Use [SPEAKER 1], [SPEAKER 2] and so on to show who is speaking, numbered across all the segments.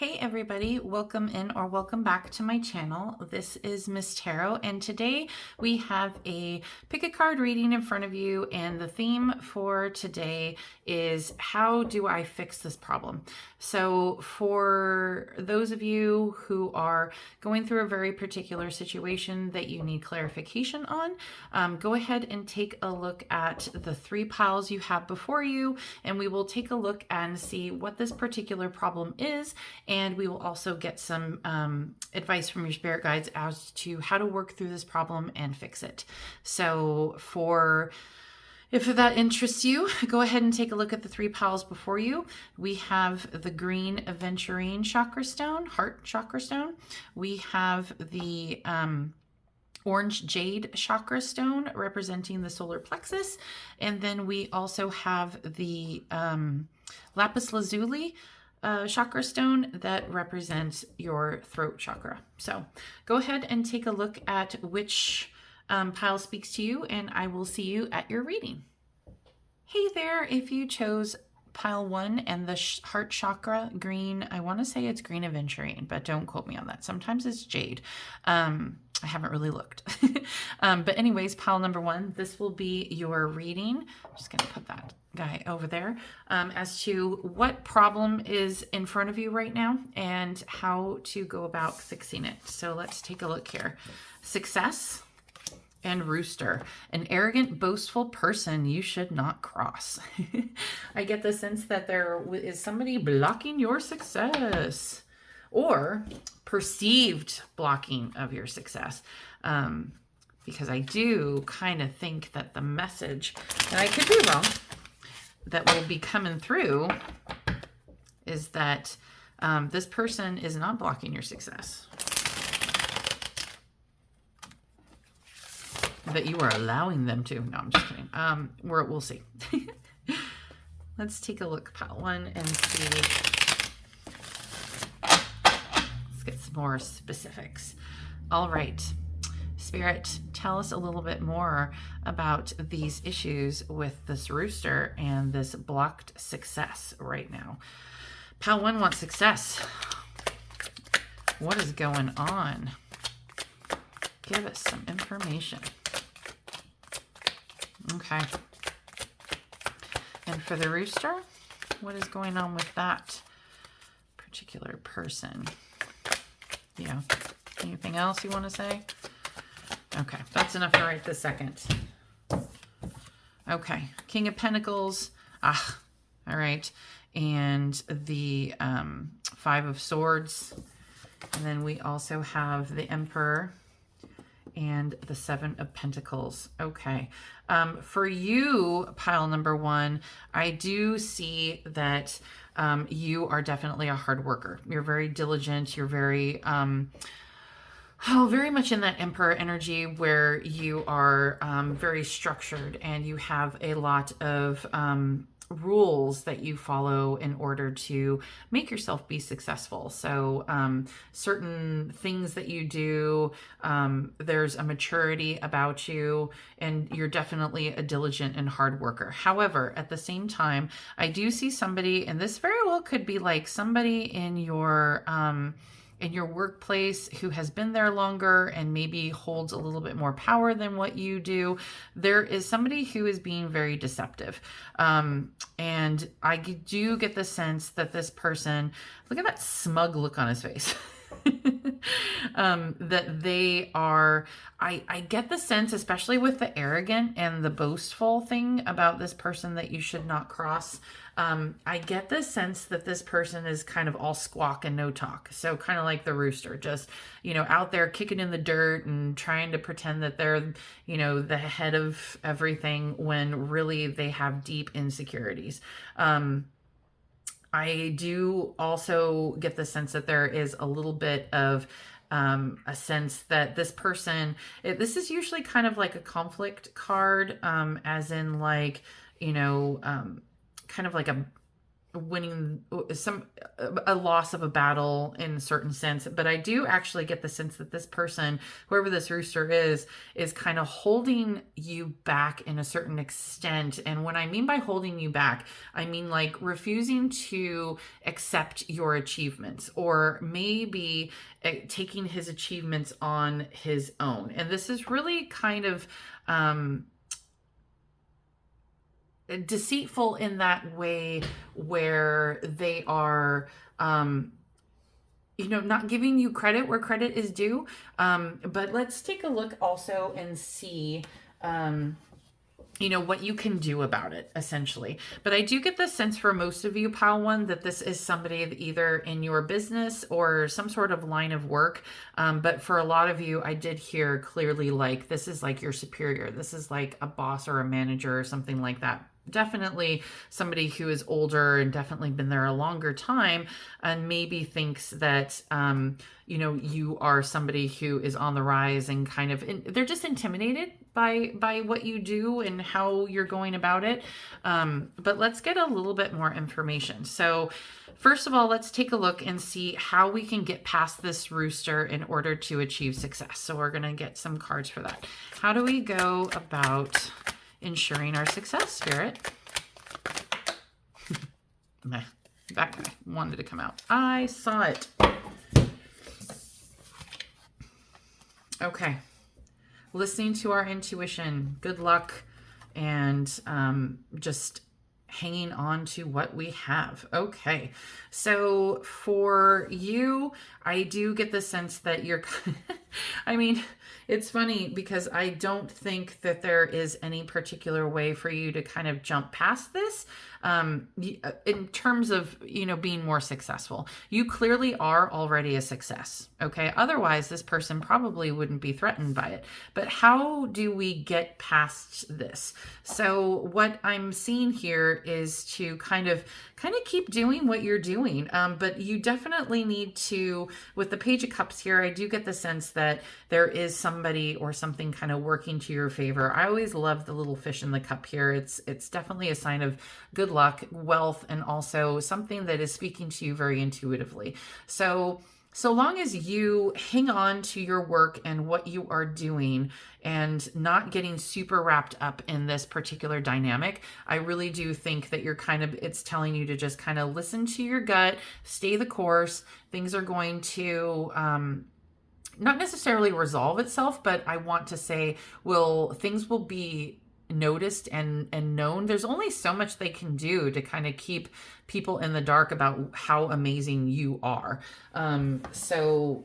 [SPEAKER 1] Hey everybody, welcome in or welcome back to my channel. This is Miss Tarot, and today we have a pick a card reading in front of you, and the theme for today is how do I fix this problem? So for those of you who are going through a very particular situation that you need clarification on, go ahead and take a look at the three piles you have before you, and we will take a look and see what this particular problem is. And we will also get some advice from your spirit guides as to how to work through this problem and fix it. So if that interests you, go ahead and take a look at the three piles before you. We have the green aventurine chakra stone, heart chakra stone. We have the orange jade chakra stone representing the solar plexus. And then we also have the lapis lazuli chakra stone that represents your throat chakra. So go ahead and take a look at which pile speaks to you, and I will see you at your reading. Hey there, if you chose pile 1 and the heart chakra green, I want to say it's green aventurine, but don't quote me on that. Sometimes it's jade. I haven't really looked. But anyways, pile number 1, this will be your reading. I'm just going to put that guy over there as to what problem is in front of you right now and how to go about fixing it. So let's take a look here. Success and rooster. An arrogant, boastful person you should not cross. I get the sense that there is somebody blocking your success or perceived blocking of your success. Because I do kind of think that the message, and I could be wrong, that will be coming through is that this person is not blocking your success. That you are allowing them to. No, I'm just kidding. We'll see. Let's take a look, pile 1, and see. Let's get some more specifics. All right. Spirit, tell us a little bit more about these issues with this rooster and this blocked success right now. Pile 1 wants success. What is going on? Give us some information. Okay. And for the rooster, what is going on with that particular person? Yeah. Anything else you want to say? Okay. That's enough for right this second. Okay. King of Pentacles. All right. And the Five of Swords. And then we also have the Emperor and the Seven of Pentacles. Okay. For you, pile number 1, I do see that you are definitely a hard worker. You're very diligent. You're very, very much in that Emperor energy where you are very structured and you have a lot of rules that you follow in order to make yourself be successful. So certain things that you do, there's a maturity about you, and you're definitely a diligent and hard worker. However, at the same time, I do see somebody, and this very well could be like somebody in your workplace who has been there longer and maybe holds a little bit more power than what you do. There is somebody who is being very deceptive. And I do get the sense that this person, look at that smug look on his face. That they are, I get the sense, especially with the arrogant and the boastful thing about this person that you should not cross. I get the sense that this person is kind of all squawk and no talk. So kind of like the rooster, just, out there kicking in the dirt and trying to pretend that they're, the head of everything when really they have deep insecurities. I do also get the sense that there is a little bit of a sense that this person, this is usually kind of like a conflict card, as in like, kind of like winning a loss of a battle in a certain sense, but I do actually get the sense that this person, whoever this rooster is kind of holding you back in a certain extent. And when I mean by holding you back, I mean like refusing to accept your achievements, or maybe taking his achievements on his own. And this is really kind of deceitful in that way, where they are not giving you credit where credit is due. But let's take a look also and see what you can do about it, essentially. But I do get the sense for most of you, Pile One, that this is somebody that either in your business or some sort of line of work. But for a lot of you, I did hear clearly like this is like your superior. This is like a boss or a manager or something like that. Definitely somebody who is older and definitely been there a longer time, and maybe thinks that you are somebody who is on the rise, and kind of they're just intimidated by what you do and how you're going about it. But let's get a little bit more information. So first of all, let's take a look and see how we can get past this rooster in order to achieve success. So we're going to get some cards for that. How do we go about ensuring our success, Spirit? That guy wanted to come out. I saw it. Okay. Listening to our intuition. Good luck. And just hanging on to what we have. Okay. So for you, I do get the sense that you're, I mean, it's funny because I don't think that there is any particular way for you to kind of jump past this in terms of, being more successful. You clearly are already a success. Okay. Otherwise, this person probably wouldn't be threatened by it. But how do we get past this? So what I'm seeing here is to kind of keep doing what you're doing. But you definitely need to, with the Page of Cups here, I do get the sense that there is somebody or something kind of working to your favor. I always love the little fish in the cup here. It's definitely a sign of good luck, wealth, and also something that is speaking to you very intuitively. So long as you hang on to your work and what you are doing and not getting super wrapped up in this particular dynamic, I really do think that it's telling you to just kind of listen to your gut, stay the course. Things are going to not necessarily resolve itself, but I want to say things will be noticed and known. There's only so much they can do to kind of keep people in the dark about how amazing you are. So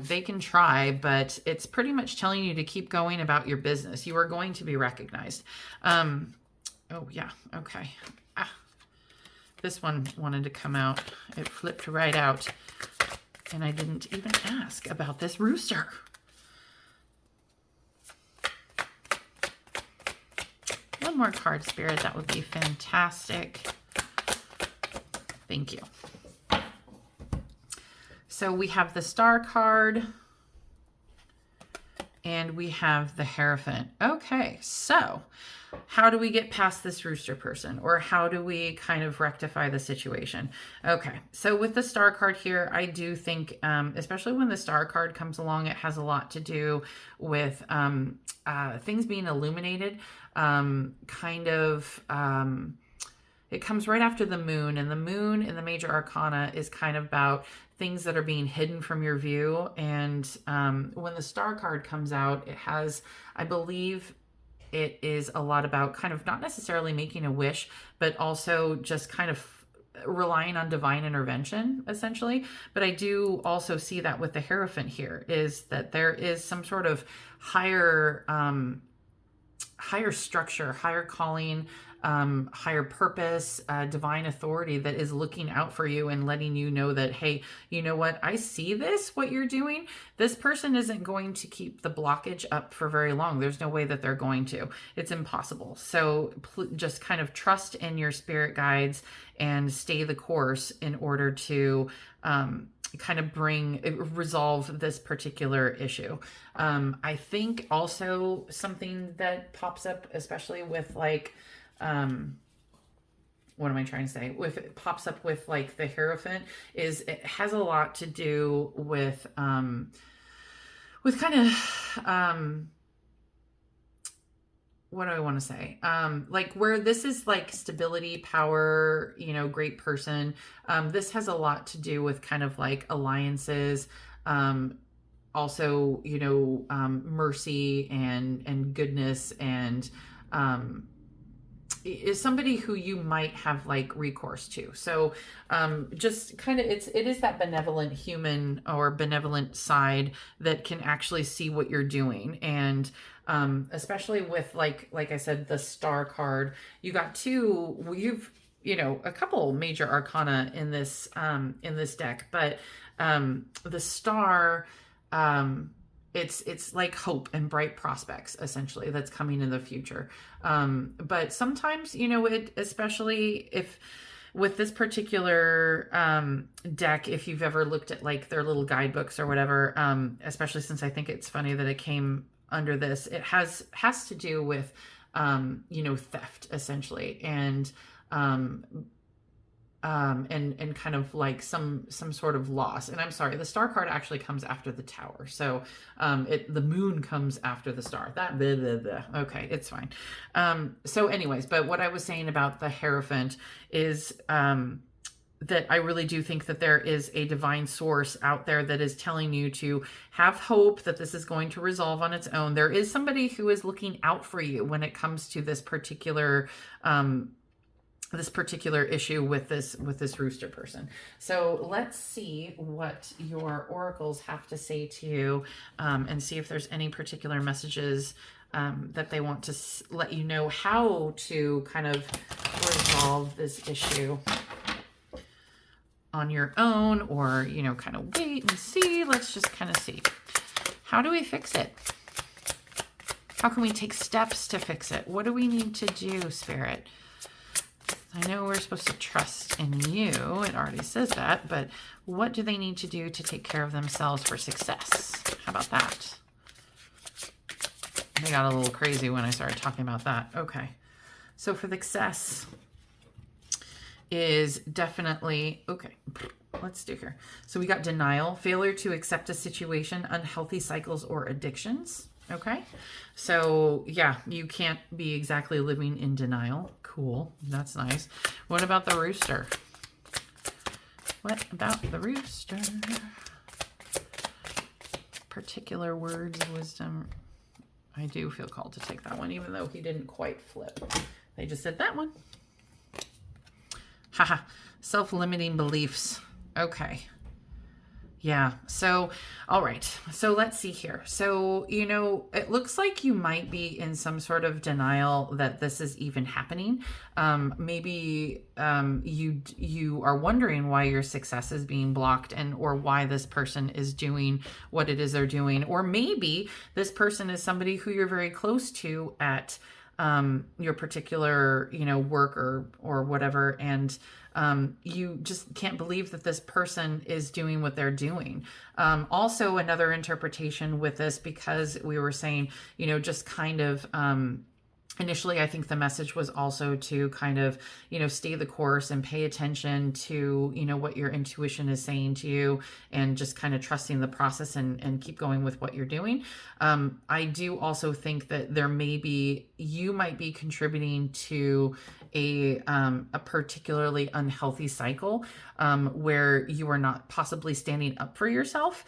[SPEAKER 1] they can try, but it's pretty much telling you to keep going about your business. You are going to be recognized. Oh yeah. Okay. This one wanted to come out. It flipped right out, and I didn't even ask about this rooster. One more card, Spirit. That would be fantastic. Thank you. So we have the Star card, and we have the Hierophant. Okay, so how do we get past this rooster person, or how do we kind of rectify the situation? Okay, so with the Star card here, I do think, especially when the Star card comes along, it has a lot to do with things being illuminated. It comes right after the moon, and the moon in the major arcana is kind of about things that are being hidden from your view. And when the Star card comes out, it has, I believe, it is a lot about kind of not necessarily making a wish, but also just kind of relying on divine intervention, essentially. But I do also see that with the Hierophant here, is that there is some sort of higher structure, higher calling, higher purpose, divine authority that is looking out for you and letting you know that, hey, you know what? I see what you're doing. This person isn't going to keep the blockage up for very long. There's no way that they're going to. It's impossible. So just kind of trust in your spirit guides and stay the course in order to kind of resolve this particular issue. I think also something that pops up, especially with like what am I trying to say? If it pops up with like the Hierophant, is it has a lot to do with kind of what do I want to say? Like where this is like stability, power, you know, great person. This has a lot to do with kind of like alliances, also, you know, mercy and goodness, and is somebody who you might have like recourse to. So just kind of it is that benevolent human or benevolent side that can actually see what you're doing. And especially with like I said, the Star card, you got you've, you know, a couple major arcana in this deck, but the Star, it's like hope and bright prospects essentially that's coming in the future. But sometimes, you know, it, especially if with this particular deck, if you've ever looked at like their little guidebooks or whatever, especially since I think it's funny that it came under this, it has to do with you know, theft essentially, and kind of like some sort of loss. And I'm sorry, the Star card actually comes after the Tower, so the Moon comes after the Star. That blah, blah, blah. Okay, it's fine. So anyways, but what I was saying about the Hierophant is that I really do think that there is a divine source out there that is telling you to have hope that this is going to resolve on its own. There is somebody who is looking out for you when it comes to this particular issue with this rooster person. So let's see what your oracles have to say to you, and see if there's any particular messages that they want to let you know how to kind of resolve this issue on your own, or, you know, kind of wait and see. Let's just kind of see. How do we fix it? How can we take steps to fix it? What do we need to do, Spirit? I know we're supposed to trust in you. It already says that, but what do they need to do to take care of themselves for success? How about that? They got a little crazy when I started talking about that. Okay. So for the success is definitely, okay, let's do here. So we got denial, failure to accept a situation, unhealthy cycles or addictions. Okay. So yeah, you can't be exactly living in denial. Cool. That's nice. What about the rooster? What about the rooster? Particular words of wisdom. I do feel called to take that one, even though he didn't quite flip. They just said that one. Haha. Self-limiting beliefs. Okay. Yeah. So, all right. So let's see here. So, you know, it looks like you might be in some sort of denial that this is even happening. Maybe you are wondering why your success is being blocked, and or why this person is doing what it is they're doing. Or maybe this person is somebody who you're very close to at your particular, you know, work or whatever, and you just can't believe that this person is doing what they're doing. Also, another interpretation with this, because we were saying, you know, just kind of initially, I think the message was also to kind of, you know, stay the course and pay attention to, you know, what your intuition is saying to you, and just kind of trusting the process and keep going with what you're doing. I do also think that you might be contributing to a particularly unhealthy cycle, where you are not possibly standing up for yourself,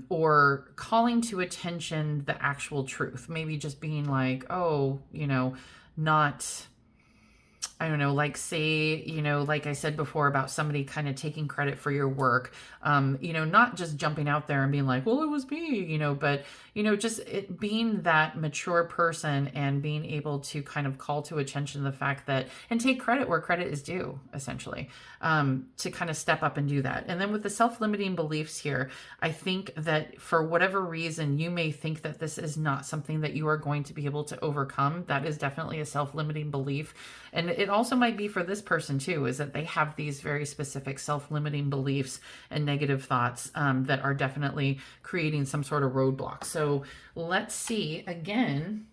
[SPEAKER 1] or calling to attention the actual truth. Maybe just being like, oh, you know, not, I don't know, like say, you know, like I said before about somebody kind of taking credit for your work, you know, not just jumping out there and being like, well, it was me, you know, but, you know, just being that mature person and being able to kind of call to attention the fact that, and take credit where credit is due, essentially, to kind of step up and do that. And then with the self-limiting beliefs here, I think that for whatever reason, you may think that this is not something that you are going to be able to overcome. That is definitely a self-limiting belief. And it also might be for this person too, is that they have these very specific self-limiting beliefs and negative thoughts that are definitely creating some sort of roadblock. So let's see again.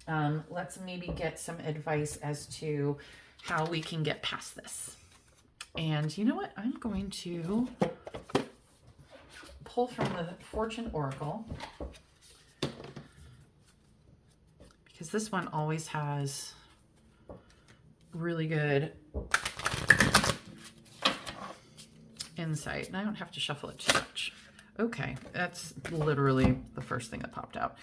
[SPEAKER 1] Let's maybe get some advice as to how we can get past this. And you know what? I'm going to pull from the Fortune Oracle, because this one always has really good insight, and I don't have to shuffle it too much. Okay, that's literally the first thing that popped out.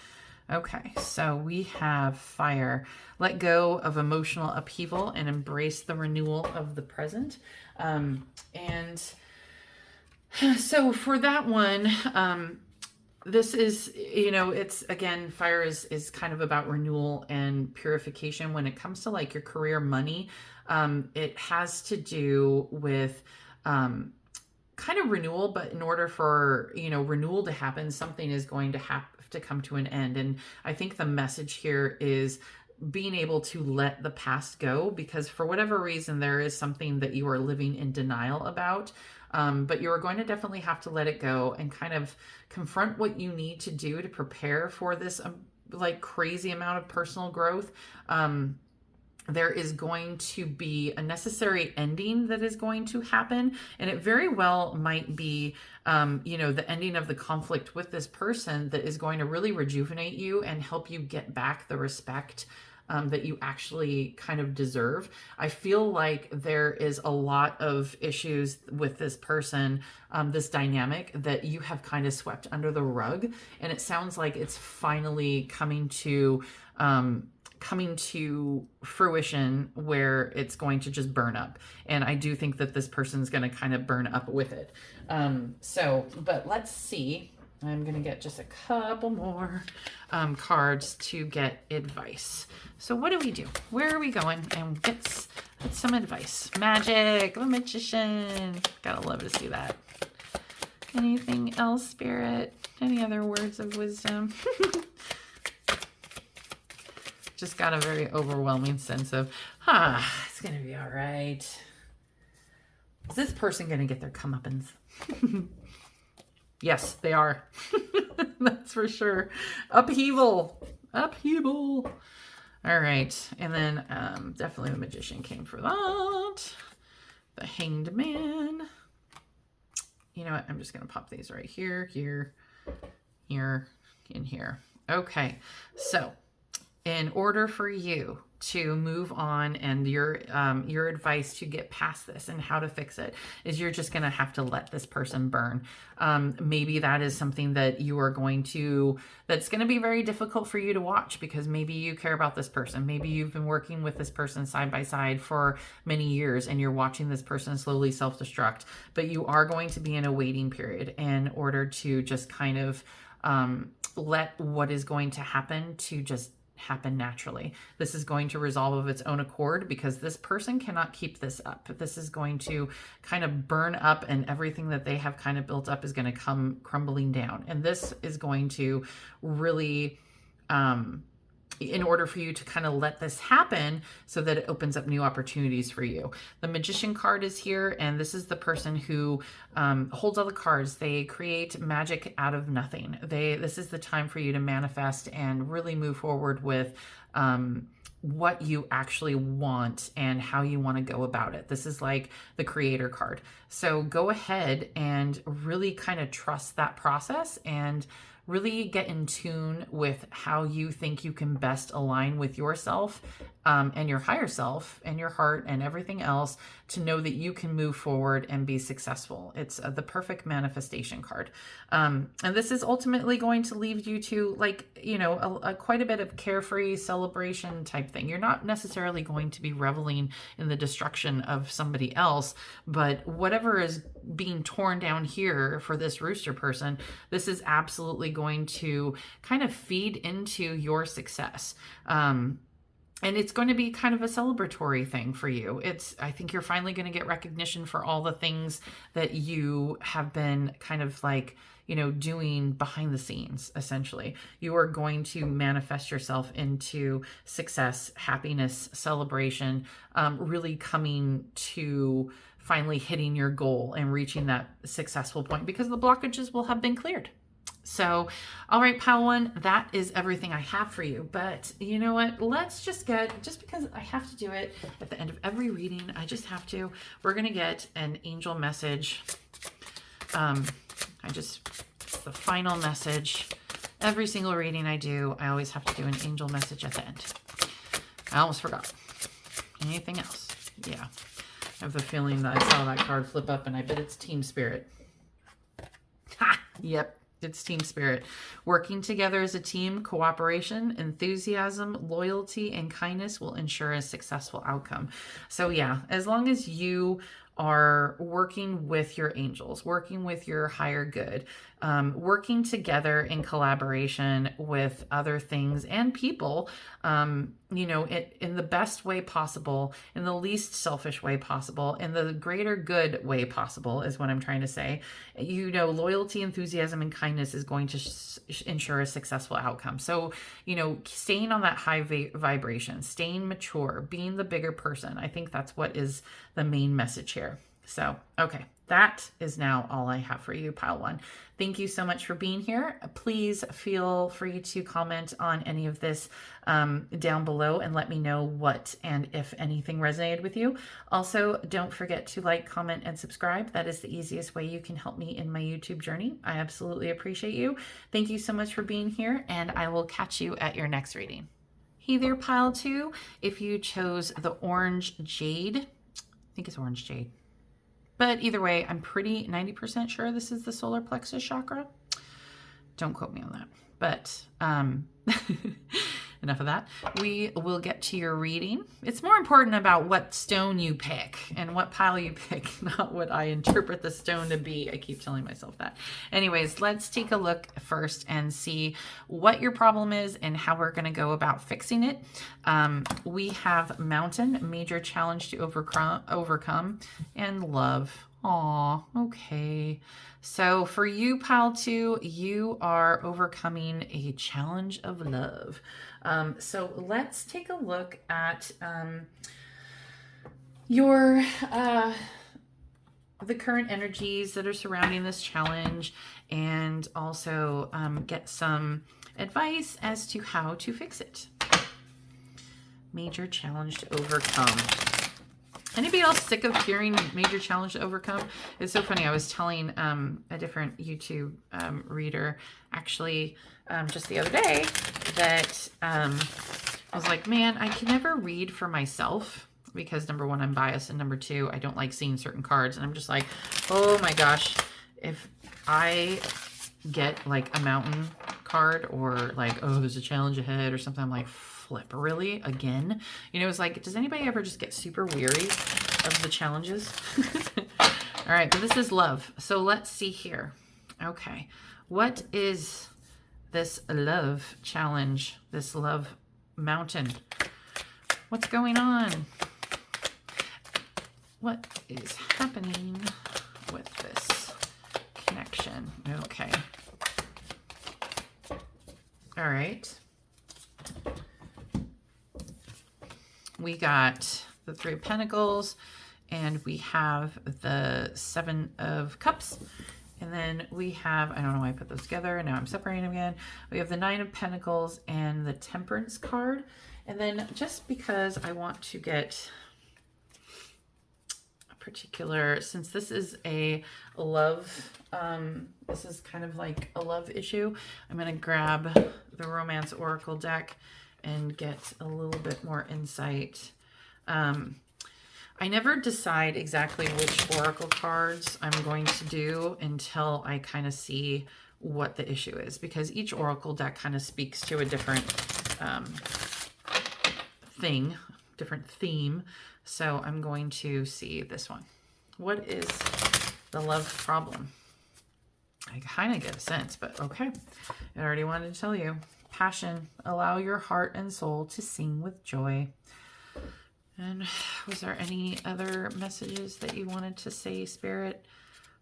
[SPEAKER 1] Okay, so we have fire. Let go of emotional upheaval and embrace the renewal of the present. And so for that one, this is, you know, it's, again, fire is kind of about renewal and purification. When it comes to like your career, money, it has to do with kind of renewal, but in order for, you know, renewal to happen, something is going to have to come to an end. And I think the message here is being able to let the past go, because for whatever reason, there is something that you are living in denial about. But you're going to definitely have to let it go and kind of confront what you need to do to prepare for this like crazy amount of personal growth. There is going to be a necessary ending that is going to happen. And it very well might be, you know, the ending of the conflict with this person that is going to really rejuvenate you and help you get back the respect that you actually kind of deserve. I feel like there is a lot of issues with this person, this dynamic that you have kind of swept under the rug. And it sounds like it's finally coming to fruition where it's going to just burn up. And I do think that this person's going to kind of burn up with it. But let's see. I'm going to get just a couple more cards to get advice. So what do we do? Where are we going? And get some advice. Magic, the magician. Gotta love to see that. Anything else, Spirit? Any other words of wisdom? Just got a very overwhelming sense of, it's going to be all right. Is this person going to get their comeuppance? Yes, they are. That's for sure. Upheaval. Upheaval. All right. And then definitely the magician came for that. The hanged man. You know what? I'm just going to pop these right here, here, here, and here. Okay. So in order for you to move on, and your advice to get past this and how to fix it is you're just going to have to let this person burn. Maybe that is something that you are that's going to be very difficult for you to watch, because maybe you care about this person. Maybe you've been working with this person side by side for many years and you're watching this person slowly self-destruct, but you are going to be in a waiting period in order to just kind of let what is going to happen to just happen naturally. This is going to resolve of its own accord, because this person cannot keep this up. This is going to kind of burn up, and everything that they have kind of built up is going to come crumbling down. And this is going to really, in order for you to kind of let this happen so that it opens up new opportunities for you. The magician card is here, and this is the person who holds all the cards. They create magic out of nothing. This is the time for you to manifest and really move forward with what you actually want and how you want to go about it. This is like the creator card. So go ahead and really kind of trust that process and really get in tune with how you think you can best align with yourself and your higher self and your heart and everything else to know that you can move forward and be successful. It's the perfect manifestation card. And this is ultimately going to leave you to, like, you know, quite a bit of carefree celebration type thing. You're not necessarily going to be reveling in the destruction of somebody else, but whatever is being torn down here for this rooster person, this is absolutely going to kind of feed into your success. And it's going to be kind of a celebratory thing for you. I think you're finally going to get recognition for all the things that you have been kind of like, you know, doing behind the scenes. Essentially, you are going to manifest yourself into success, happiness, celebration, really coming to finally hitting your goal and reaching that successful point, because the blockages will have been cleared. So, all right, pile one, that is everything I have for you. But you know what? Let's just because I have to do it at the end of every reading, I just have to, we're going to get an angel message. It's the final message. Every single reading I do, I always have to do an angel message at the end. I almost forgot. Anything else? Yeah. I have a feeling that I saw that card flip up and I bet it's Team Spirit. Ha! Yep. It's Team Spirit. Working together as a team, cooperation, enthusiasm, loyalty, and kindness will ensure a successful outcome. So yeah, as long as you are working with your angels, working with your higher good, working together in collaboration with other things and people, you know, in the best way possible, in the least selfish way possible, in the greater good way possible is what I'm trying to say. You know, loyalty, enthusiasm, and kindness is going to ensure a successful outcome. So, you know, staying on that high vibration, staying mature, being the bigger person. I think that's what is the main message here. So, okay, that is now all I have for you, pile one. Thank you so much for being here. Please feel free to comment on any of this down below and let me know what and if anything resonated with you. Also, don't forget to like, comment, and subscribe. That is the easiest way you can help me in my YouTube journey. I absolutely appreciate you. Thank you so much for being here, and I will catch you at your next reading. Hey there, pile two. If you chose the orange jade, I think it's orange jade. But either way, I'm pretty 90% sure this is the solar plexus chakra. Don't quote me on that. But enough of that. We will get to your reading. It's more important about what stone you pick and what pile you pick, not what I interpret the stone to be. I keep telling myself that. Anyways, let's take a look first and see what your problem is and how we're going to go about fixing it. We have mountain, major challenge to overcome, and love. Aw, okay. So for you, pile two, you are overcoming a challenge of love. So let's take a look at the current energies that are surrounding this challenge, and also get some advice as to how to fix it. Major challenge to overcome. Anybody else sick of hearing major challenge to overcome? It's so funny. I was telling a different YouTube reader actually just the other day that I was like, man, I can never read for myself because number one, I'm biased, and number two, I don't like seeing certain cards. And I'm just like, oh my gosh, if I get like a mountain card or like, oh, there's a challenge ahead or something, I'm like, flip, really? Again? You know, it's like, does anybody ever just get super weary of the challenges? All right, but this is love. So let's see here. Okay, what is this love challenge, this love mountain? What's going on? What is happening with this connection? Okay. All right. We got the Three of Pentacles, and we have the Seven of Cups, and then we have, I don't know why I put those together, and now I'm separating them again. We have the Nine of Pentacles and the Temperance card, and then just because I want to get a particular, since this is a love, this is kind of like a love issue, I'm going to grab the Romance Oracle deck and get a little bit more insight. I never decide exactly which oracle cards I'm going to do until I kind of see what the issue is, because each oracle deck kind of speaks to a different different theme. So I'm going to see this one. What is the love problem? I kind of get a sense, but okay. I already wanted to tell you. Passion. Allow your heart and soul to sing with joy. And was there any other messages that you wanted to say, Spirit,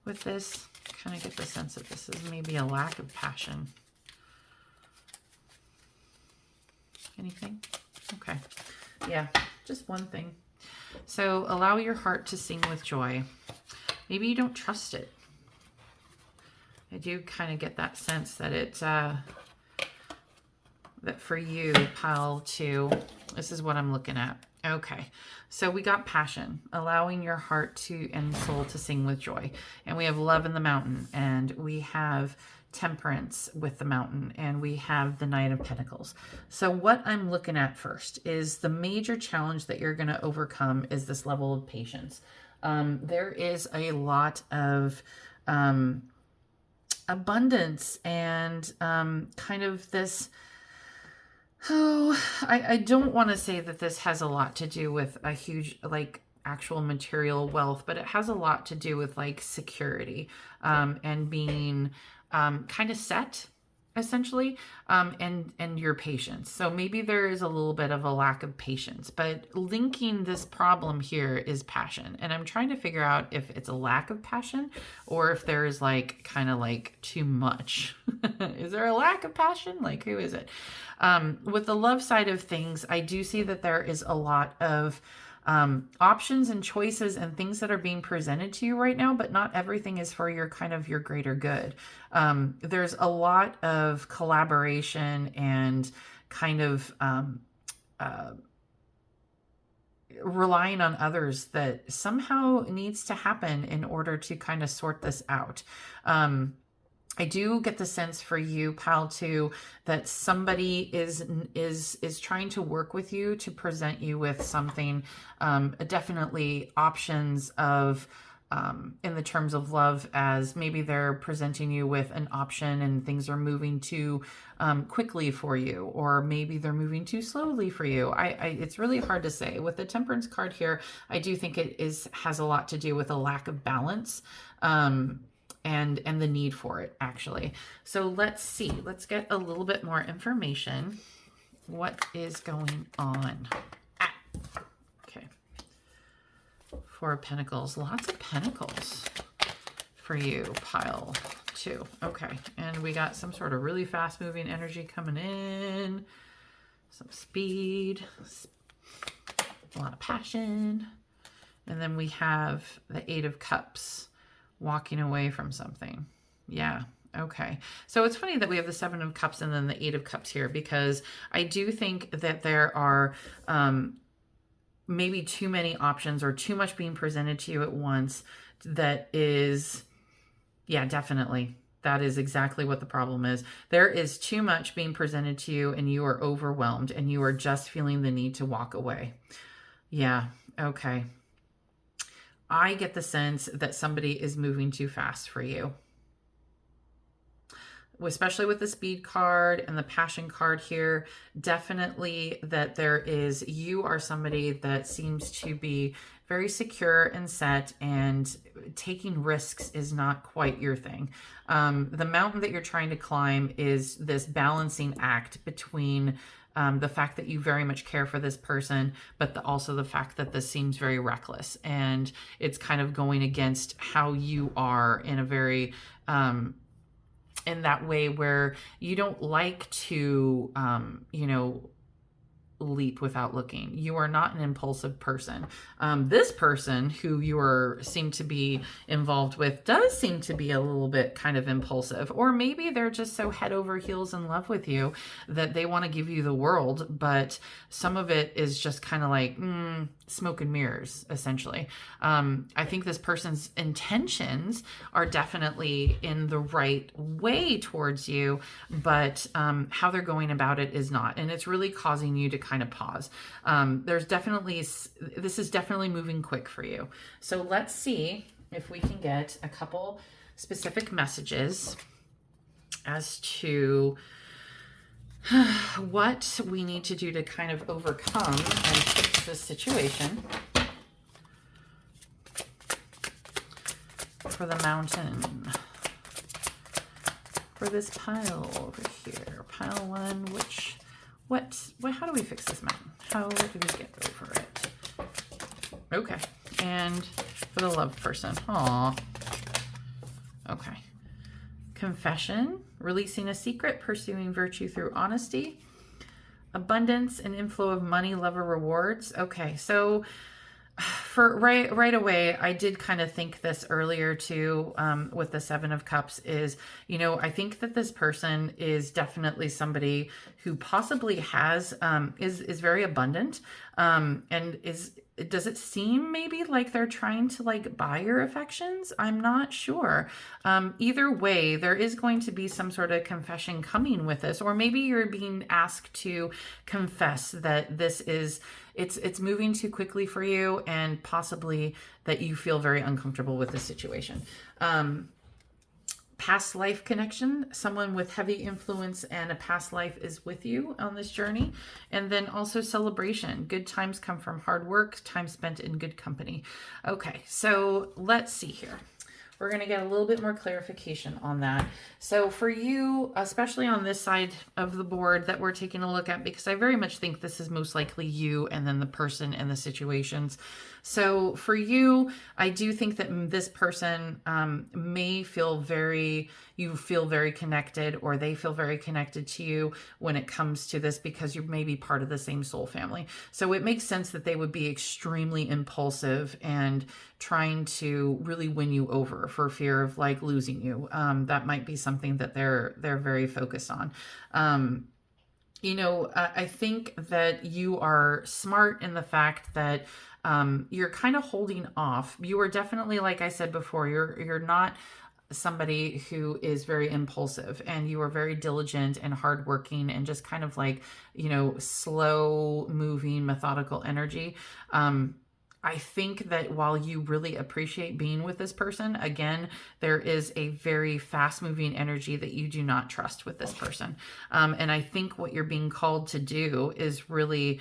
[SPEAKER 1] with this? Kind of get the sense that this is maybe a lack of passion. Anything? Okay. Yeah, just one thing. So allow your heart to sing with joy. Maybe you don't trust it. I do kind of get that sense that it's, that for you, pile 2, this is what I'm looking at. Okay, so we got passion, allowing your heart to and soul to sing with joy. And we have love in the mountain, and we have temperance with the mountain, and we have the Knight of Pentacles. So what I'm looking at first is the major challenge that you're going to overcome is this level of patience. There is a lot of abundance and kind of this, I don't want to say that this has a lot to do with a huge, like, actual material wealth, but it has a lot to do with like security and being kind of set, essentially, and your patience. So maybe there is a little bit of a lack of patience, but linking this problem here is passion. And I'm trying to figure out if it's a lack of passion or if there is like kind of like too much. Is there a lack of passion? Like, who is it? With the love side of things, I do see that there is a lot of options and choices and things that are being presented to you right now, but not everything is for your kind of your greater good. There's a lot of collaboration and kind of relying on others that somehow needs to happen in order to kind of sort this out. I do get the sense for you, pile 2, that somebody is trying to work with you to present you with something, definitely options of, in the terms of love, as maybe they're presenting you with an option and things are moving too quickly for you, or maybe they're moving too slowly for you. It's really hard to say. With the Temperance card here, I do think it has a lot to do with a lack of balance. And the need for it, actually. So let's see. Let's get a little bit more information. What is going on? Okay. 4 of Pentacles. Lots of Pentacles for you, pile 2. Okay. And we got some sort of really fast-moving energy coming in. Some speed. A lot of passion. And then we have the 8 of Cups. Walking away from something. Yeah. Okay. So it's funny that we have the 7 of Cups and then the 8 of Cups here, because I do think that there are maybe too many options or too much being presented to you at once. That is, yeah, definitely. That is exactly what the problem is. There is too much being presented to you and you are overwhelmed and you are just feeling the need to walk away. Yeah. Okay. I get the sense that somebody is moving too fast for you, especially with the speed card and the passion card here. Definitely that you are somebody that seems to be very secure and set, and taking risks is not quite your thing. The mountain that you're trying to climb is this balancing act between the fact that you very much care for this person, but also the fact that this seems very reckless, and it's kind of going against how you are in a very, in that way where you don't like to, leap without looking. You are not an impulsive person. This person who you seem to be involved with does seem to be a little bit kind of impulsive, or maybe they're just so head over heels in love with you that they want to give you the world, but some of it is just kind of like smoke and mirrors, essentially. I think this person's intentions are definitely in the right way towards you, but how they're going about it is not, and it's really causing you to kind of pause. This is definitely moving quick for you. So let's see if we can get a couple specific messages as to what we need to do to kind of overcome and fix this situation for the mountain. For this pile over here, pile 1, how do we fix this mountain? How do we get over it? Okay, and for the love person, aw. Okay. Confession, releasing a secret, pursuing virtue through honesty, abundance and inflow of money, love, or rewards. Okay, so For right away, I did kind of think this earlier too, with the Seven of Cups is, I think that this person is definitely somebody who possibly has, is very abundant, and does it seem maybe like they're trying to like buy your affections? I'm not sure. Either way, there is going to be some sort of confession coming with this, or maybe you're being asked to confess that this is, it's moving too quickly for you, and possibly that you feel very uncomfortable with this situation. Past life connection, someone with heavy influence and a past life is with you on this journey. And then also celebration. Good times come from hard work, time spent in good company. Okay, so let's see here. We're going to get a little bit more clarification on that. So for you, especially on this side of the board that we're taking a look at, because I very much think this is most likely you and then the person and the situations. So for you, I do think that this person may feel you feel very connected, or they feel very connected to you when it comes to this, because you may be part of the same soul family. So it makes sense that they would be extremely impulsive and trying to really win you over for fear of like losing you. That might be something that they're very focused on. I think that you are smart in the fact that you're kind of holding off. You are definitely, like I said before, you're not somebody who is very impulsive, and you are very diligent and hardworking and just kind of like, slow moving, methodical energy. I think that while you really appreciate being with this person, again, there is a very fast moving energy that you do not trust with this person. And I think what you're being called to do is really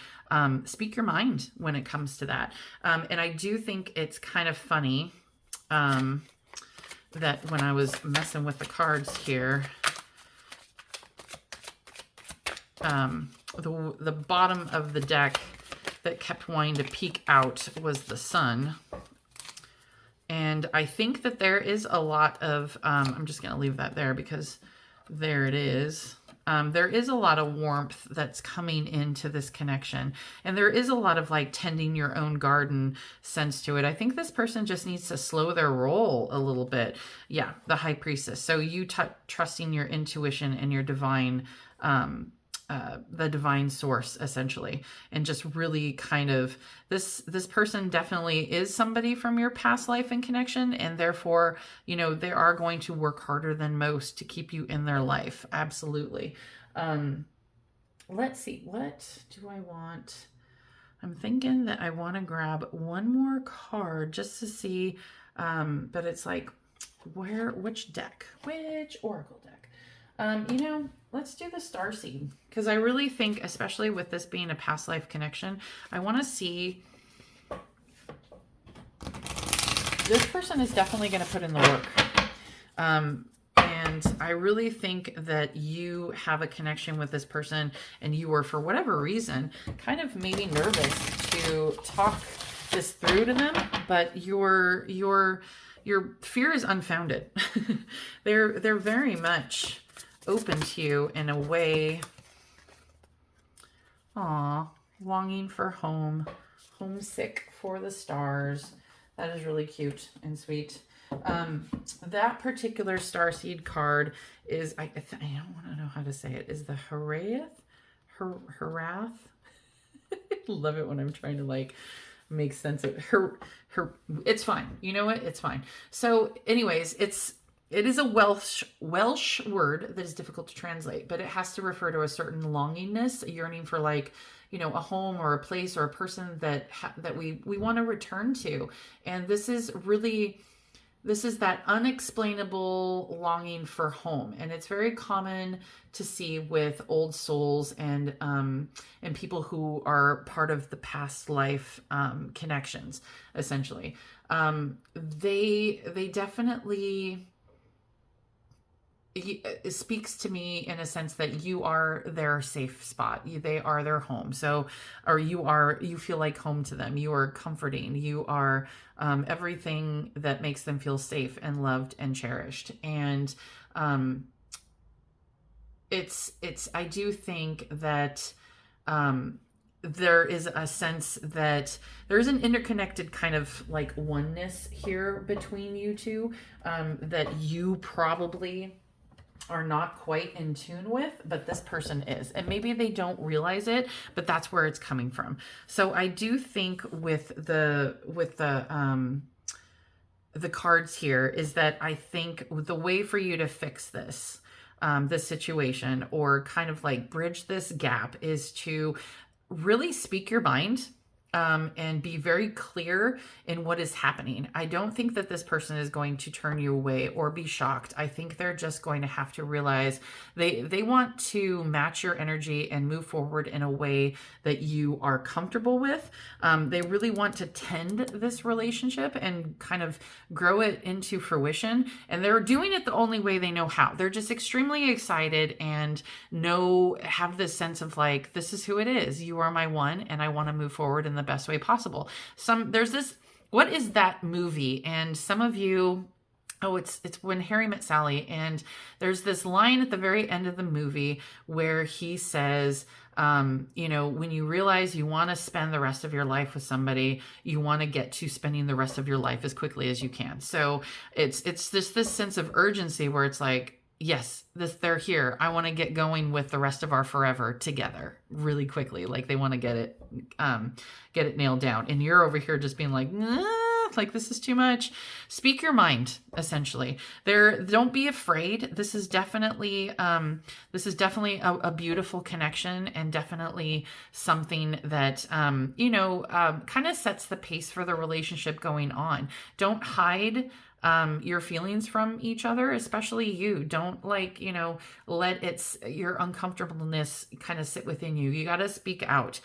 [SPEAKER 1] speak your mind when it comes to that. And I do think it's kind of funny that when I was messing with the cards here, the bottom of the deck that kept wanting to peek out was the Sun. And I think that there is a lot of, I'm just going to leave that there because there it is. There is a lot of warmth that's coming into this connection. And there is a lot of like tending your own garden sense to it. I think this person just needs to slow their roll a little bit. Yeah, the High Priestess. So you trusting your intuition and your divine, the divine source, essentially, and just really kind of this person definitely is somebody from your past life and connection, and therefore they are going to work harder than most to keep you in their life. Absolutely. Let's see, what do I want? I'm thinking that I want to grab one more card just to see, but it's like which oracle deck? Let's do the Starseed, because I really think, especially with this being a past life connection, I want to see, this person is definitely going to put in the work. And I really think that you have a connection with this person, and you were, for whatever reason, kind of maybe nervous to talk this through to them, but your fear is unfounded. They're very much open to you in a way. Aw, longing for home, homesick for the stars. That is really cute and sweet. That particular Starseed card is, I don't want to know how to say it, is the Harath? Harath? I love it when I'm trying to like make sense of her. It's fine. You know what? It's fine. So anyways, it is a Welsh word that is difficult to translate, but it has to refer to a certain longingness, a yearning for like, a home or a place or a person that we want to return to. And this is that unexplainable longing for home. And it's very common to see with old souls and people who are part of the past life connections, essentially. They definitely, it speaks to me in a sense that you are their safe spot. They are their home. So, or you feel like home to them. You are comforting. You are everything that makes them feel safe and loved and cherished. And I do think that there is a sense that there's an interconnected kind of like oneness here between you two, that you probably are not quite in tune with, but this person is. And maybe they don't realize it, but that's where it's coming from. So I do think with the cards here is that I think the way for you to fix this situation, or kind of like bridge this gap, is to really speak your mind, and be very clear in what is happening. I don't think that this person is going to turn you away or be shocked. I think they're just going to have to realize they want to match your energy and move forward in a way that you are comfortable with. They really want to tend this relationship and kind of grow it into fruition. And they're doing it the only way they know how. They're just extremely excited and have this sense of like, this is who it is. You are my one, and I want to move forward in the best way possible. There's this, what is that movie? And some of you, it's When Harry Met Sally, and there's this line at the very end of the movie where he says, when you realize you want to spend the rest of your life with somebody, you want to get to spending the rest of your life as quickly as you can. So it's just this sense of urgency where it's like, yes, they're here. I want to get going with the rest of our forever together really quickly. Like they want to get it nailed down. And you're over here just being like, nah, like this is too much. Speak your mind, essentially. Don't be afraid. This is definitely a beautiful connection, and definitely something that kind of sets the pace for the relationship going on. Don't hide your feelings from each other, especially you. Don't let your uncomfortableness kind of sit within you. You got to speak out.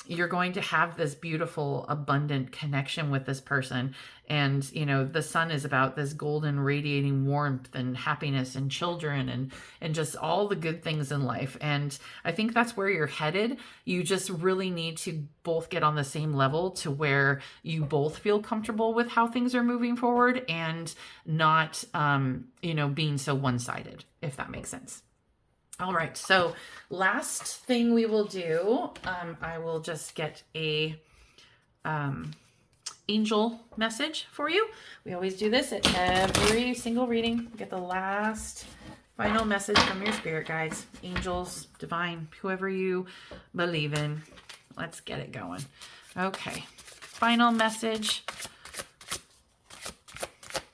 [SPEAKER 1] You're going to have this beautiful, abundant connection with this person. And, the sun is about this golden radiating warmth and happiness and children and just all the good things in life. And I think that's where you're headed. You just really need to both get on the same level to where you both feel comfortable with how things are moving forward, and not, being so one-sided, if that makes sense. All right. So last thing we will do, I will just get a, angel message for you. We always do this at every single reading. Get the last final message from your spirit guides, angels, divine, whoever you believe in. Let's get it going. Okay. Final message.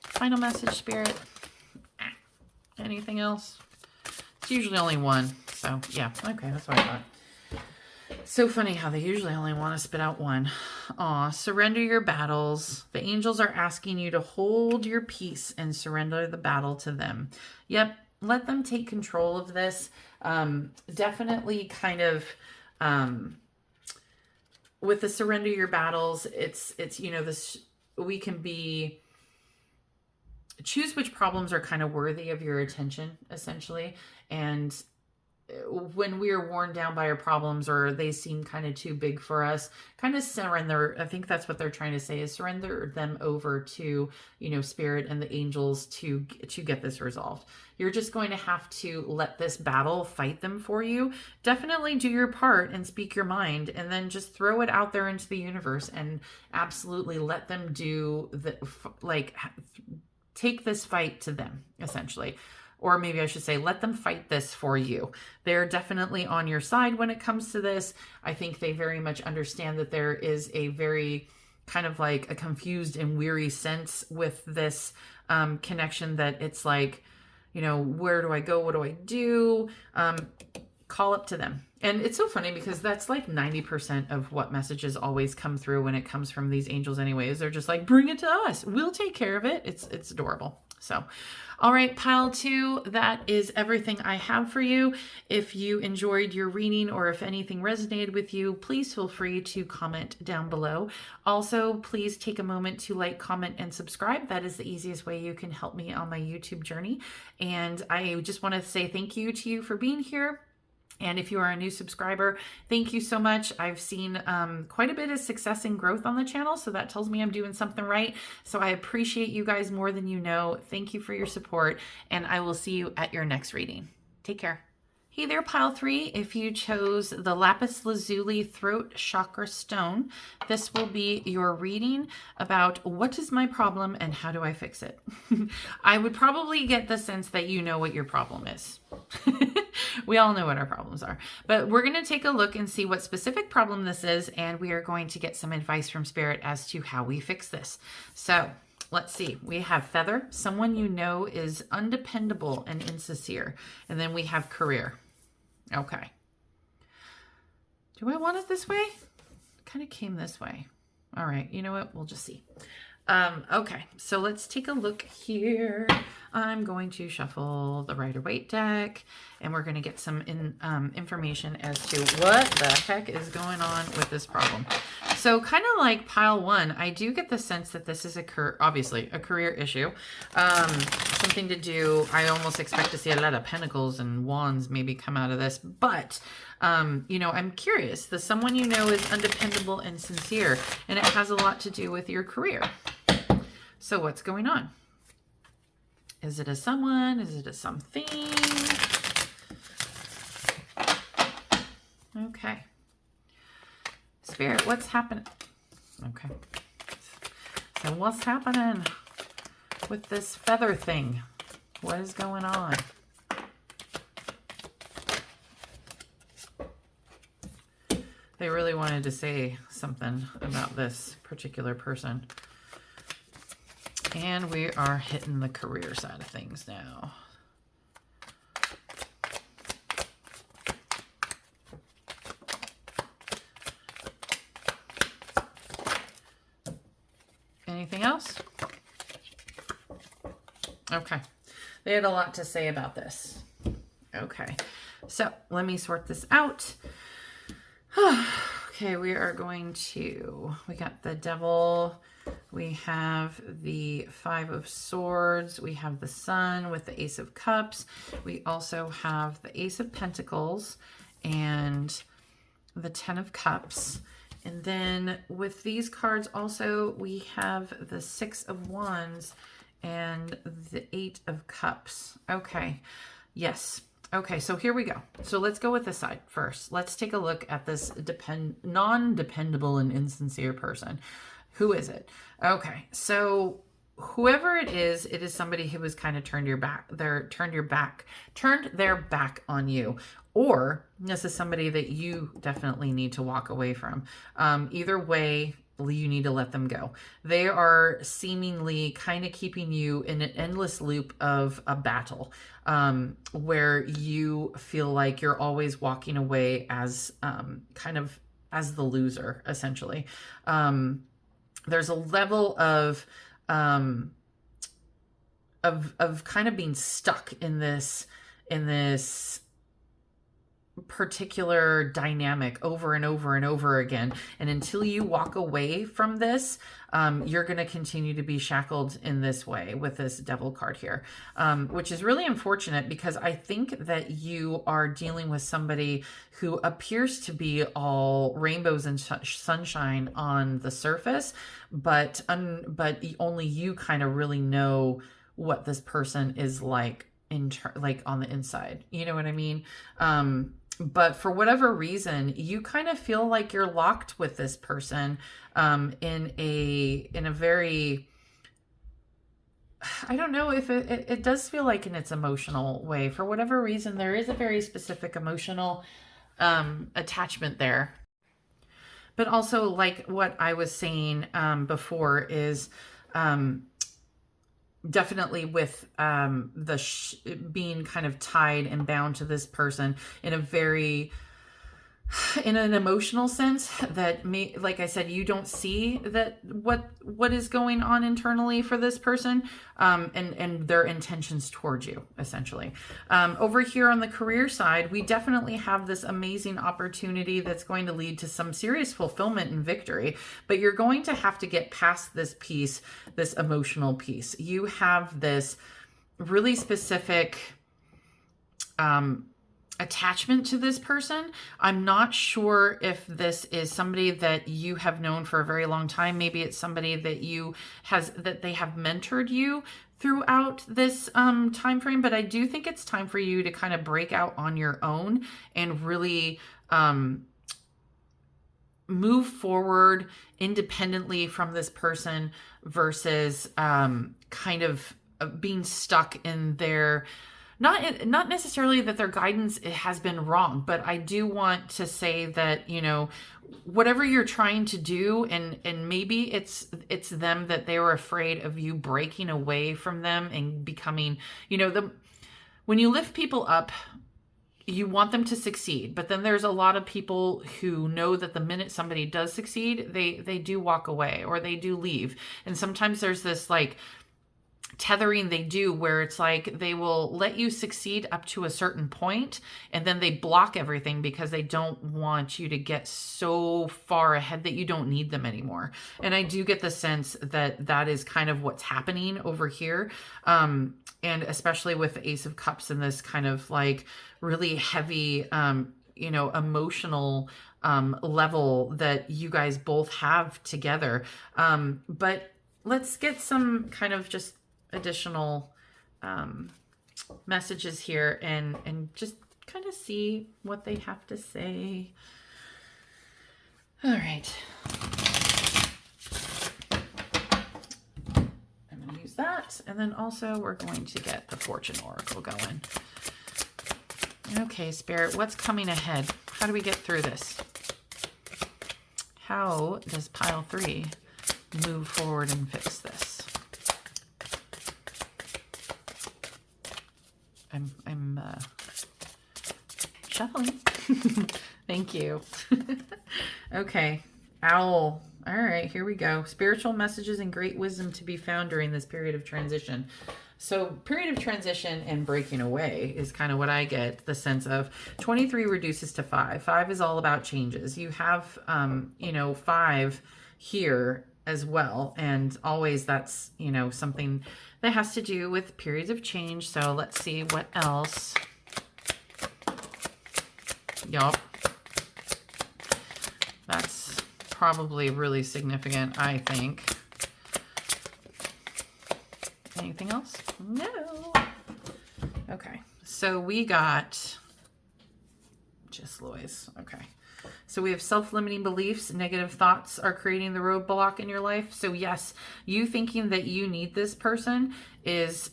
[SPEAKER 1] Final message, spirit. Anything else? It's usually only one. So yeah. Okay. That's what I thought. So funny how they usually only want to spit out one. Aw, surrender your battles. The angels are asking you to hold your peace and surrender the battle to them. Yep, let them take control of this. Definitely kind of, with the surrender your battles, it's this, we can be, choose which problems are kind of worthy of your attention, essentially. And when we are worn down by our problems, or they seem kind of too big for us, kind of surrender. I think that's what they're trying to say, is surrender them over to, spirit and the angels to get this resolved. You're just going to have to let this battle fight them for you. Definitely do your part and speak your mind, and then just throw it out there into the universe and absolutely let them take this fight to them, essentially. Or maybe I should say, let them fight this for you. They're definitely on your side when it comes to this. I think they very much understand that there is a very kind of like a confused and weary sense with this connection, that it's like, where do I go? What do I do? Call up to them. And it's so funny because that's like 90% of what messages always come through when it comes from these angels anyways. They're just like, bring it to us. We'll take care of it. It's adorable. So, all right, pile 2, that is everything I have for you. If you enjoyed your reading, or if anything resonated with you, please feel free to comment down below. Also, please take a moment to like, comment, and subscribe. That is the easiest way you can help me on my YouTube journey. And I just want to say thank you to you for being here. And if you are a new subscriber, thank you so much. I've seen quite a bit of success and growth on the channel, so that tells me I'm doing something right. So I appreciate you guys more than you know. Thank you for your support, and I will see you at your next reading. Take care. Hey there, pile 3. If you chose the Lapis Lazuli Throat Chakra Stone, this will be your reading about what is my problem and how do I fix it. I would probably get the sense that you know what your problem is. We all know what our problems are, but we're going to take a look and see what specific problem this is, and we are going to get some advice from Spirit as to how we fix this. So let's see. We have Feather. Someone you know is undependable and insincere. And then we have Career. Okay. Do I want it this way? It kind of came this way. All right. You know what? We'll just see. Okay. So let's take a look here. I'm going to shuffle the Rider-Waite deck, and we're going to get some information as to what the heck is going on with this problem. So kind of like pile 1, I do get the sense that this is obviously a career issue. Something to do, I almost expect to see a lot of pentacles and wands maybe come out of this, but you know, I'm curious. The someone you know is undependable and sincere, and it has a lot to do with your career. So what's going on? Is it a someone? Is it a something? Okay. Spirit, what's happening? Okay. So what's happening with this feather thing? What is going on? They really wanted to say something about this particular person. And we are hitting the career side of things now. Anything else? Okay. They had a lot to say about this. Okay. So let me sort this out. Okay, we are going to, we got the Devil. We have the 5 of Swords. We have the Sun with the Ace of Cups. We also have the Ace of Pentacles and the 10 of Cups. And then with these cards also, we have the 6 of Wands and the 8 of Cups. Okay. Yes. Okay, so here we go. So let's go with this side first. Let's take a look at this non-dependable and insincere person. Who is it? Okay, so whoever it is somebody who has kind of turned their back on you. Or this is somebody that you definitely need to walk away from. Either way, you need to let them go. They are seemingly kind of keeping you in an endless loop of a battle, where you feel like you're always walking away as kind of as the loser, essentially. There's a level of kind of being stuck in this particular dynamic over and over and over again. And until you walk away from this, you're going to continue to be shackled in this way with this Devil card here, which is really unfortunate because I think that you are dealing with somebody who appears to be all rainbows and sunshine on the surface, but only you kind of really know what this person is like like on the inside. You know what I mean? But for whatever reason, you kind of feel like you're locked with this person in a very, I don't know if it does feel like in its emotional way. For whatever reason, there is a very specific emotional attachment there. But also, like what I was saying before is definitely with being kind of tied and bound to this person in an emotional sense that like I said, you don't see that what is going on internally for this person, and their intentions towards you, essentially. Over here on the career side, we definitely have this amazing opportunity that's going to lead to some serious fulfillment and victory, but you're going to have to get past this piece, this emotional piece. You have this really specific attachment to this person. I'm not sure if this is somebody that you have known for a very long time. Maybe it's somebody that they have mentored you throughout this time frame, but I do think it's time for you to kind of break out on your own and really move forward independently from this person versus kind of being stuck in their, not necessarily that their guidance has been wrong, but I do want to say that, you know, whatever you're trying to do, and maybe it's them that they were afraid of you breaking away from them and becoming, you know, when you lift people up, you want them to succeed, but then there's a lot of people who know that the minute somebody does succeed, they do walk away or they do leave. And sometimes there's this like tethering they do where it's like they will let you succeed up to a certain point and then they block everything because they don't want you to get so far ahead that you don't need them anymore. And I do get the sense that that is kind of what's happening over here. And especially with the Ace of Cups and this kind of like really heavy, you know, emotional level that you guys both have together. But let's get some kind of just additional messages here and just kind of see what they have to say. All right. I'm going to use that. And then also we're going to get the Fortune Oracle going. Okay, Spirit, what's coming ahead? How do we get through this? How does pile 3 move forward and fix this? I'm shuffling. Thank you. Okay. Owl. All right, here we go. Spiritual messages and great wisdom to be found during this period of transition. So period of transition and breaking away is kind of what I get the sense of. 23 reduces to 5. 5 is all about changes. You have, you know, 5 here as well. And always that's, you know, something that has to do with periods of change. So let's see what else. Yup. That's probably really significant, I think. Anything else? No. Okay. So we got just Lois. Okay. So we have self-limiting beliefs. Negative thoughts are creating the roadblock in your life. So yes, you thinking that you need this person is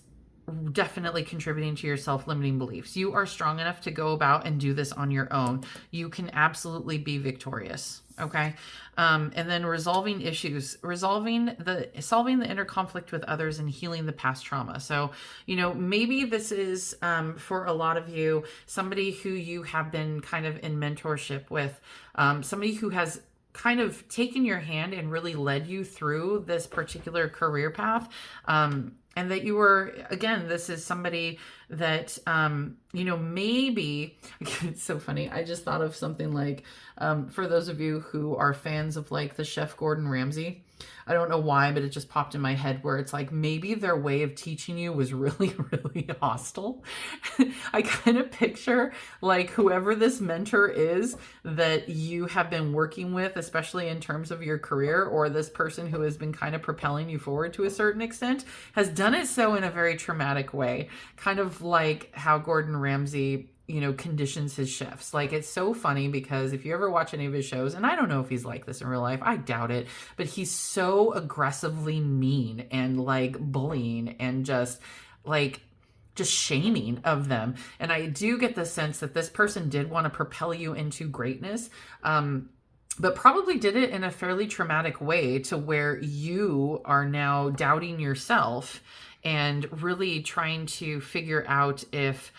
[SPEAKER 1] definitely contributing to your self-limiting beliefs. You are strong enough to go about and do this on your own. You can absolutely be victorious. Okay. And then resolving issues, solving the inner conflict with others and healing the past trauma. So, you know, maybe this is, for a lot of you, somebody who you have been kind of in mentorship with, somebody who has kind of taken your hand and really led you through this particular career path. And that you were, again, this is somebody that, you know, maybe, it's so funny. I just thought of something like, for those of you who are fans of like the chef Gordon Ramsay, I don't know why, but it just popped in my head where it's like, maybe their way of teaching you was really, really hostile. I kind of picture like whoever this mentor is that you have been working with, especially in terms of your career, or this person who has been kind of propelling you forward to a certain extent, has done it so in a very traumatic way. Kind of like how Gordon Ramsay, you know, conditions his chefs. Like, it's so funny because if you ever watch any of his shows, and I don't know if he's like this in real life, I doubt it, but he's so aggressively mean and like bullying and just shaming of them. And I do get the sense that this person did want to propel you into greatness, but probably did it in a fairly traumatic way to where you are now doubting yourself and really trying to figure out if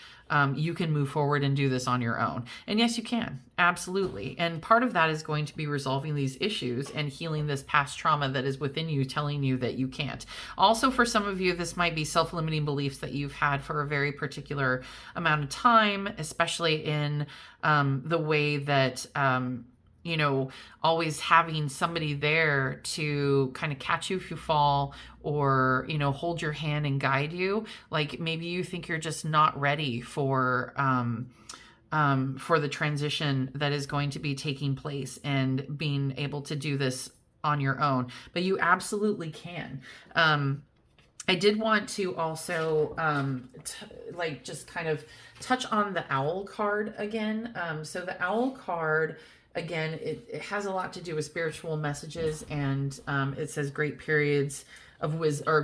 [SPEAKER 1] you can move forward and do this on your own. And yes, you can. Absolutely. And part of that is going to be resolving these issues and healing this past trauma that is within you, telling you that you can't. Also, for some of you, this might be self-limiting beliefs that you've had for a very particular amount of time, especially in the way that, you know, always having somebody there to kind of catch you if you fall or, you know, hold your hand and guide you. Like maybe you think you're just not ready for the transition that is going to be taking place and being able to do this on your own, but you absolutely can. I did want to also just kind of touch on the owl card again. So the owl card, again, it has a lot to do with spiritual messages, and it says great periods of wisdom, or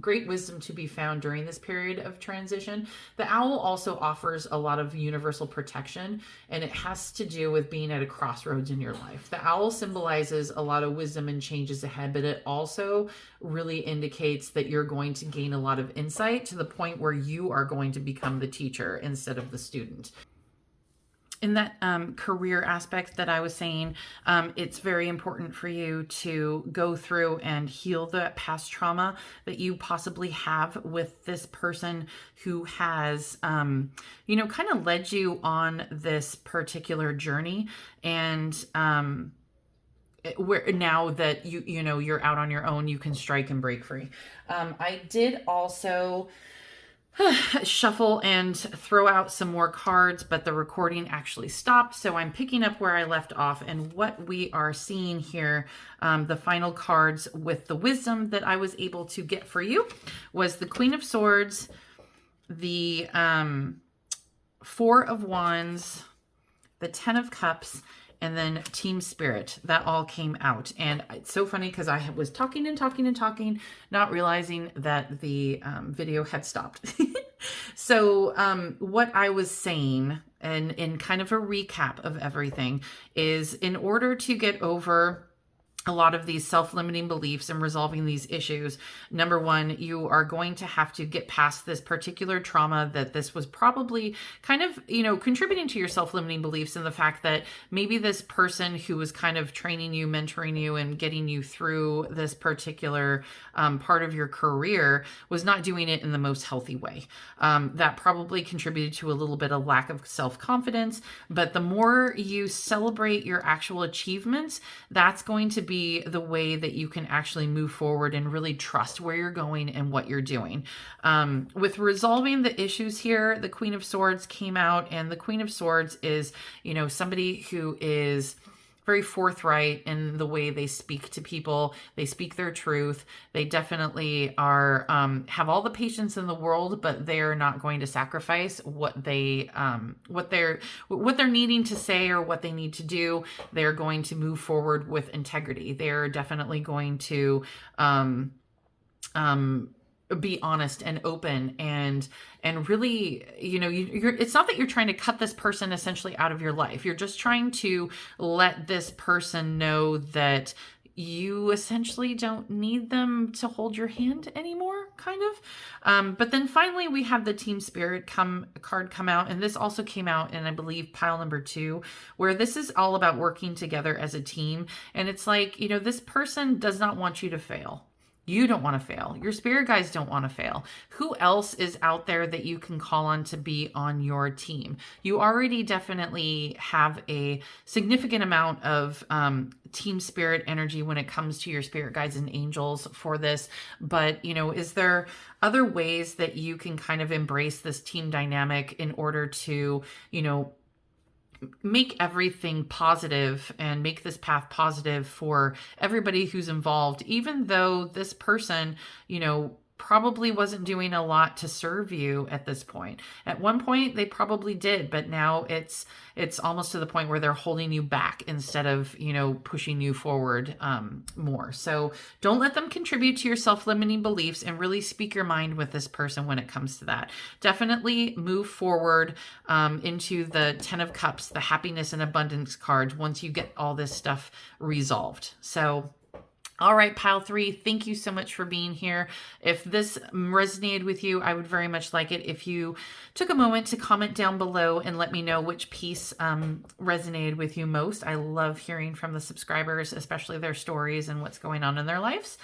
[SPEAKER 1] great wisdom to be found during this period of transition. The owl also offers a lot of universal protection, and it has to do with being at a crossroads in your life. The owl symbolizes a lot of wisdom and changes ahead, but it also really indicates that you're going to gain a lot of insight to the point where you are going to become the teacher instead of the student. In that career aspect that I was saying, it's very important for you to go through and heal the past trauma that you possibly have with this person who has, kind of led you on this particular journey. And where now that you're out on your own, you can strike and break free. I did also shuffle and throw out some more cards, but the recording actually stopped. So I'm picking up where I left off, and what we are seeing here, the final cards with the wisdom that I was able to get for you was the Queen of Swords, the Four of Wands, the Ten of Cups, and then Team Spirit. That all came out. And it's so funny because I was talking and talking and talking, not realizing that the video had stopped. So what I was saying, and in kind of a recap of everything, is in order to get over a lot of these self-limiting beliefs and resolving these issues, number one, you are going to have to get past this particular trauma that this was probably kind of, contributing to your self-limiting beliefs, and the fact that maybe this person who was kind of training you, mentoring you, and getting you through this particular part of your career was not doing it in the most healthy way. That probably contributed to a little bit of lack of self-confidence, but the more you celebrate your actual achievements, that's going to be the way that you can actually move forward and really trust where you're going and what you're doing. With resolving the issues here, the Queen of Swords came out, and the Queen of Swords is, somebody who is very forthright in the way they speak to people. They speak their truth. They definitely are, have all the patience in the world, but they're not going to sacrifice what they're needing to say or what they need to do. They're going to move forward with integrity. They're definitely going to, be honest and open and really, it's not that you're trying to cut this person essentially out of your life. You're just trying to let this person know that you essentially don't need them to hold your hand anymore, kind of. But then finally we have the Team Spirit card come out, and this also came out in, I believe, pile number 2, where this is all about working together as a team. And it's like, this person does not want you to fail. You don't want to fail. Your spirit guides don't want to fail. Who else is out there that you can call on to be on your team? You already definitely have a significant amount of team spirit energy when it comes to your spirit guides and angels for this. But, is there other ways that you can kind of embrace this team dynamic in order to, make everything positive and make this path positive for everybody who's involved, even though this person, probably wasn't doing a lot to serve you at this point. At one point they probably did, but now it's almost to the point where they're holding you back instead of, pushing you forward more. So don't let them contribute to your self-limiting beliefs, and really speak your mind with this person when it comes to that. Definitely move forward into the 10 of Cups, the happiness and abundance cards, once you get all this stuff resolved. So all right, pile 3, thank you so much for being here. If this resonated with you, I would very much like it if you took a moment to comment down below and let me know which piece resonated with you most. I love hearing from the subscribers, especially their stories and what's going on in their lives.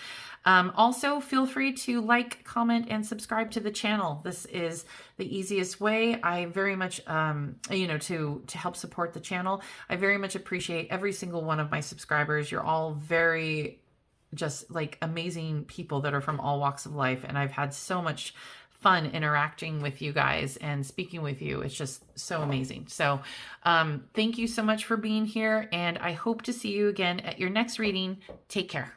[SPEAKER 1] Also, feel free to like, comment, and subscribe to the channel. This is the easiest way. I very much, to help support the channel. I very much appreciate every single one of my subscribers. You're all very just like amazing people that are from all walks of life. And I've had so much fun interacting with you guys and speaking with you. It's just so amazing. So thank you so much for being here. And I hope to see you again at your next reading. Take care.